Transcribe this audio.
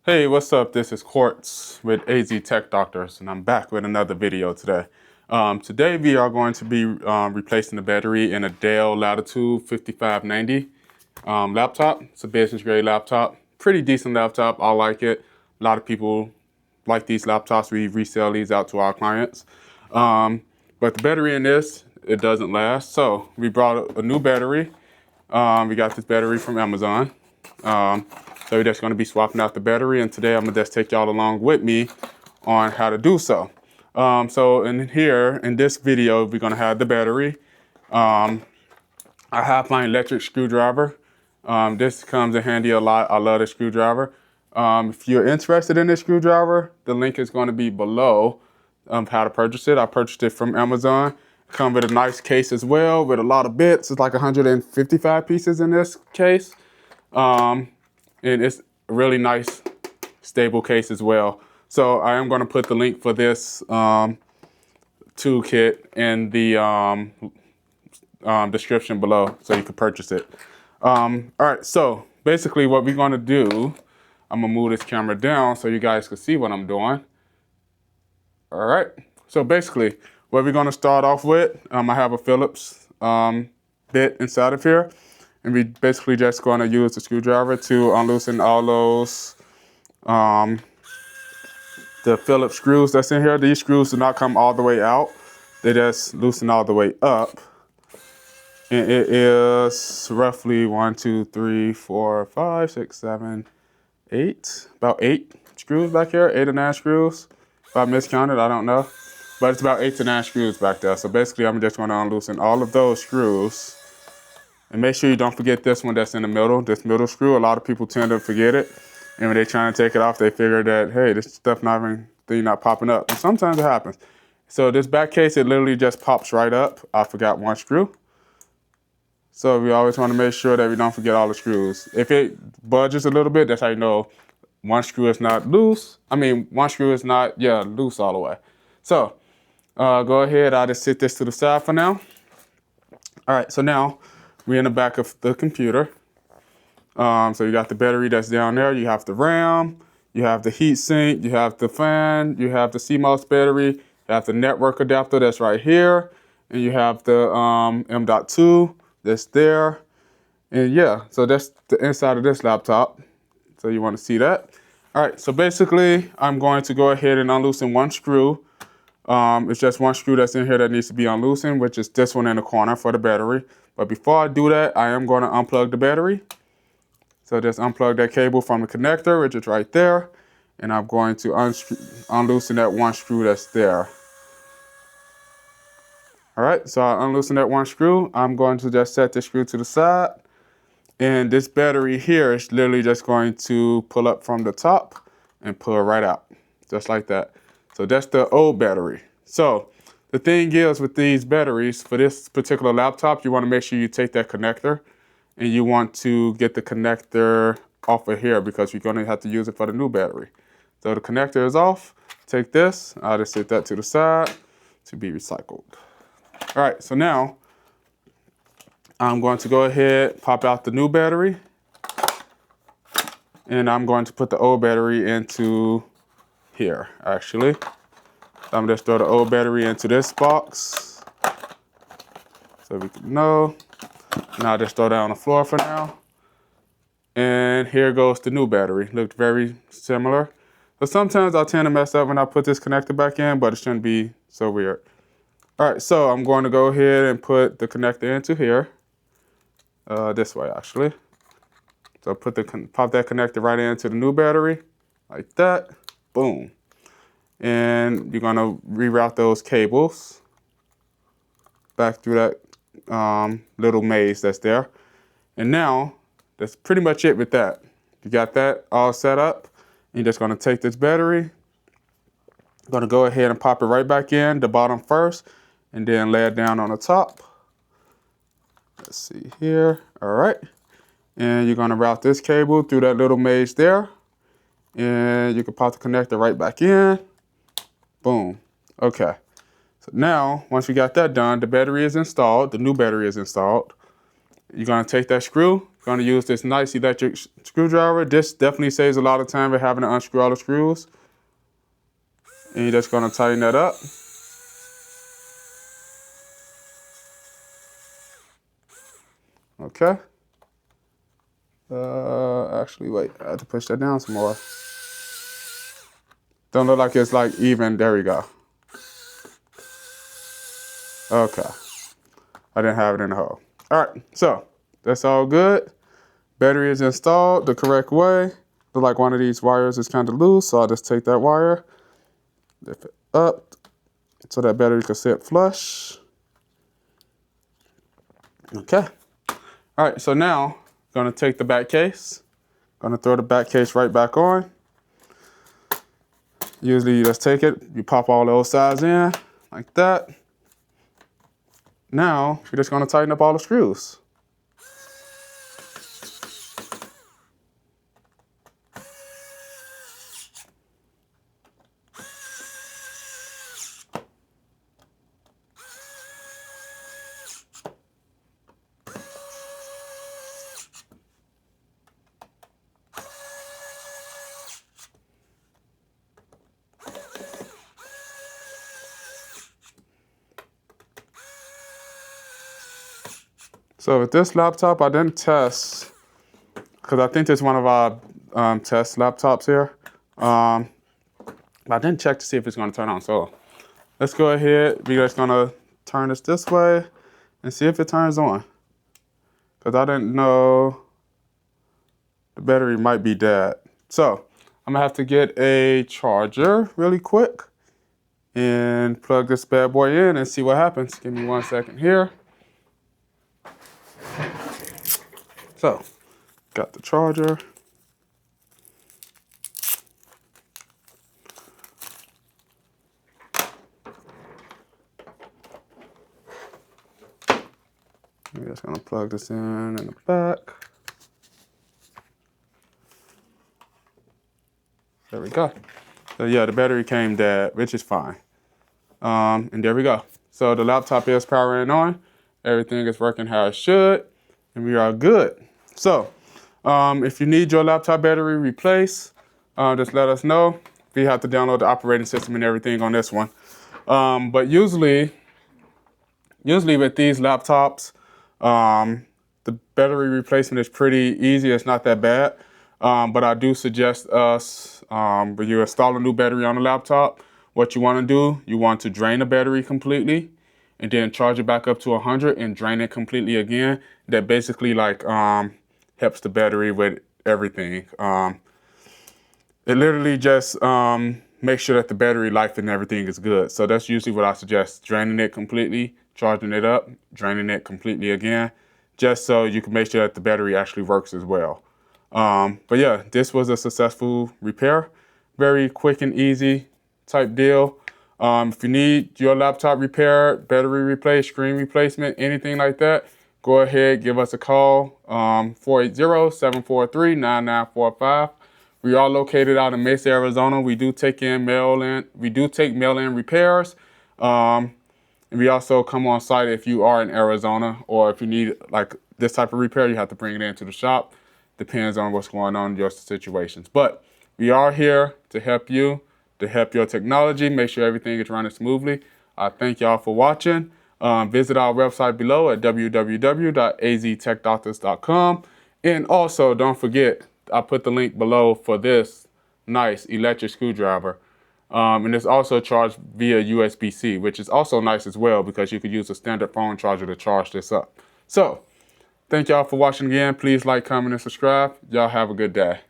Hey, what's up? This is Quartz with AZ Tech Doctors, and I'm back with another video today. Today we are going to be replacing the battery in a Dell Latitude 5590 laptop. It's a business grade laptop, pretty decent laptop. I like it. A lot of people like these laptops. We resell these out to our clients. But the battery in this, it doesn't last. So we brought a new battery. We got this battery from Amazon. So we're just going to be swapping out the battery, and today I'm going to just take y'all along with me on how to do so. So in here, in this video, we're going to have the battery. I have my electric screwdriver. This comes in handy a lot. I love the screwdriver. If you're interested in this screwdriver, the link is going to be below how to purchase it. I purchased it from Amazon. Come with a nice case as well with a lot of bits. It's like 155 pieces in this case. And it's a really nice, stable case as well. So I am going to put the link for this toolkit in the description below so you can purchase it. All right, so basically what we're going to do, I'm going to move this camera down so you guys can see what I'm doing. All right, so basically what we're going to start off with, I have a Phillips bit inside of here. And we basically just going to use the screwdriver to unloosen all those, the Phillips screws that's in here. These screws do not come all the way out. They just loosen all the way up. And it is roughly 1, 2, 3, 4, 5, 6, 7, 8. About 8 screws back here, 8 or 9 screws. If I miscounted, I don't know. But it's about 8 to 9 screws back there. So basically I'm just going to unloosen all of those screws. And make sure you don't forget this one that's in the middle, this middle screw. A lot of people tend to forget it. And when they're trying to take it off, they figure that, hey, this stuff not popping up. And sometimes it happens. So this back case, it literally just pops right up. I forgot one screw. So we always want to make sure that we don't forget all the screws. If it budges a little bit, that's how you know one screw is not loose. One screw is not, loose all the way. So go ahead, I'll just sit this to the side for now. All right, so now, we're in the back of the computer. So you got the battery that's down there. You have the RAM. You have the heat sink. You have the fan. You have the CMOS battery. You have the network adapter that's right here. And you have the M.2 that's there. And yeah, so that's the inside of this laptop. So you want to see that. All right, so basically, I'm going to go ahead and unloosen one screw. It's just one screw that's in here that needs to be unloosened, which is this one in the corner for the battery. But before I do that, I am going to unplug the battery. So just unplug that cable from the connector, which is right there. And I'm going to unloosen that one screw that's there. All right, so I unloosen that one screw. I'm going to just set the screw to the side. And this battery here is literally just going to pull up from the top and pull right out, just like that. So that's the old battery. So the thing is with these batteries, for this particular laptop, you want to make sure you take that connector and you want to get the connector off of here because you're going to have to use it for the new battery. So the connector is off. Take this. I'll just set that to the side to be recycled. All right, so now I'm going to go ahead, pop out the new battery, and I'm going to put the old battery into here, actually. I'm just throw the old battery into this box so we can know. Now just throw that on the floor for now. And here goes the new battery. Looked very similar. But sometimes I tend to mess up when I put this connector back in, but it shouldn't be so weird. All right, so I'm going to go ahead and put the connector into here. This way, actually. So pop that connector right into the new battery, like that. Boom. And you're gonna reroute those cables back through that little maze that's there. And now, that's pretty much it with that. You got that all set up. You're just gonna take this battery, gonna go ahead and pop it right back in, the bottom first, and then lay it down on the top. Let's see here, all right. And you're gonna route this cable through that little maze there. And you can pop the connector right back in. Boom. Okay. So now, once we got that done, the battery is installed. The new battery is installed. you're gonna take that screw. You're gonna use this nice electric screwdriver. This definitely saves a lot of time by having to unscrew all the screws. And you're just gonna tighten that up. Okay. Actually, wait, I have to push that down some more. Don't look like it's like even. There we go. Okay. I didn't have it in the hole. All right, so that's all good. Battery is installed the correct way. Look like one of these wires is kind of loose, so I'll just take that wire, lift it up so that battery can sit flush. Okay. All right, so now I'm gonna take the back case. Gonna throw the back case right back on. Usually you just take it, you pop all those sides in like that. Now we're just gonna tighten up all the screws. So with this laptop, I didn't test, because I think it's one of our test laptops here. But I didn't check to see if it's gonna turn on. So let's go ahead. We're just gonna turn this way and see if it turns on. Because I didn't know the battery might be dead. So I'm gonna have to get a charger really quick and plug this bad boy in and see what happens. Give me 1 second here. So, got the charger. I'm just gonna plug this in the back. There we go. So yeah, the battery came dead, which is fine. And there we go. So the laptop is powering on. Everything is working how it should, and we are good. So, if you need your laptop battery replaced, just let us know. We have to download the operating system and everything on this one. But usually with these laptops, the battery replacement is pretty easy. It's not that bad. But I do suggest us, when you install a new battery on a laptop, what you want to do, you want to drain the battery completely and then charge it back up to 100 and drain it completely again. That basically like helps the battery with everything. It literally just makes sure that the battery life and everything is good. So that's usually what I suggest: draining it completely, charging it up, draining it completely again, just so you can make sure that the battery actually works as well. But yeah, this was a successful repair. Very quick and easy type deal. If you need your laptop repaired, battery replaced, screen replacement, anything like that, go ahead, give us a call, 480-743-9945. We are located out in Mesa, Arizona. We do take mail-in repairs. And we also come on site if you are in Arizona, or if you need like this type of repair, you have to bring it into the shop. Depends on what's going on in your situations. But we are here to help you, to help your technology, make sure everything is running smoothly. I thank y'all for watching. Visit our website below at www.aztechdoctors.com. And also, don't forget, I put the link below for this nice electric screwdriver. And it's also charged via USB-C, which is also nice as well, because you could use a standard phone charger to charge this up. So, thank y'all for watching again. Please like, comment, and subscribe. Y'all have a good day.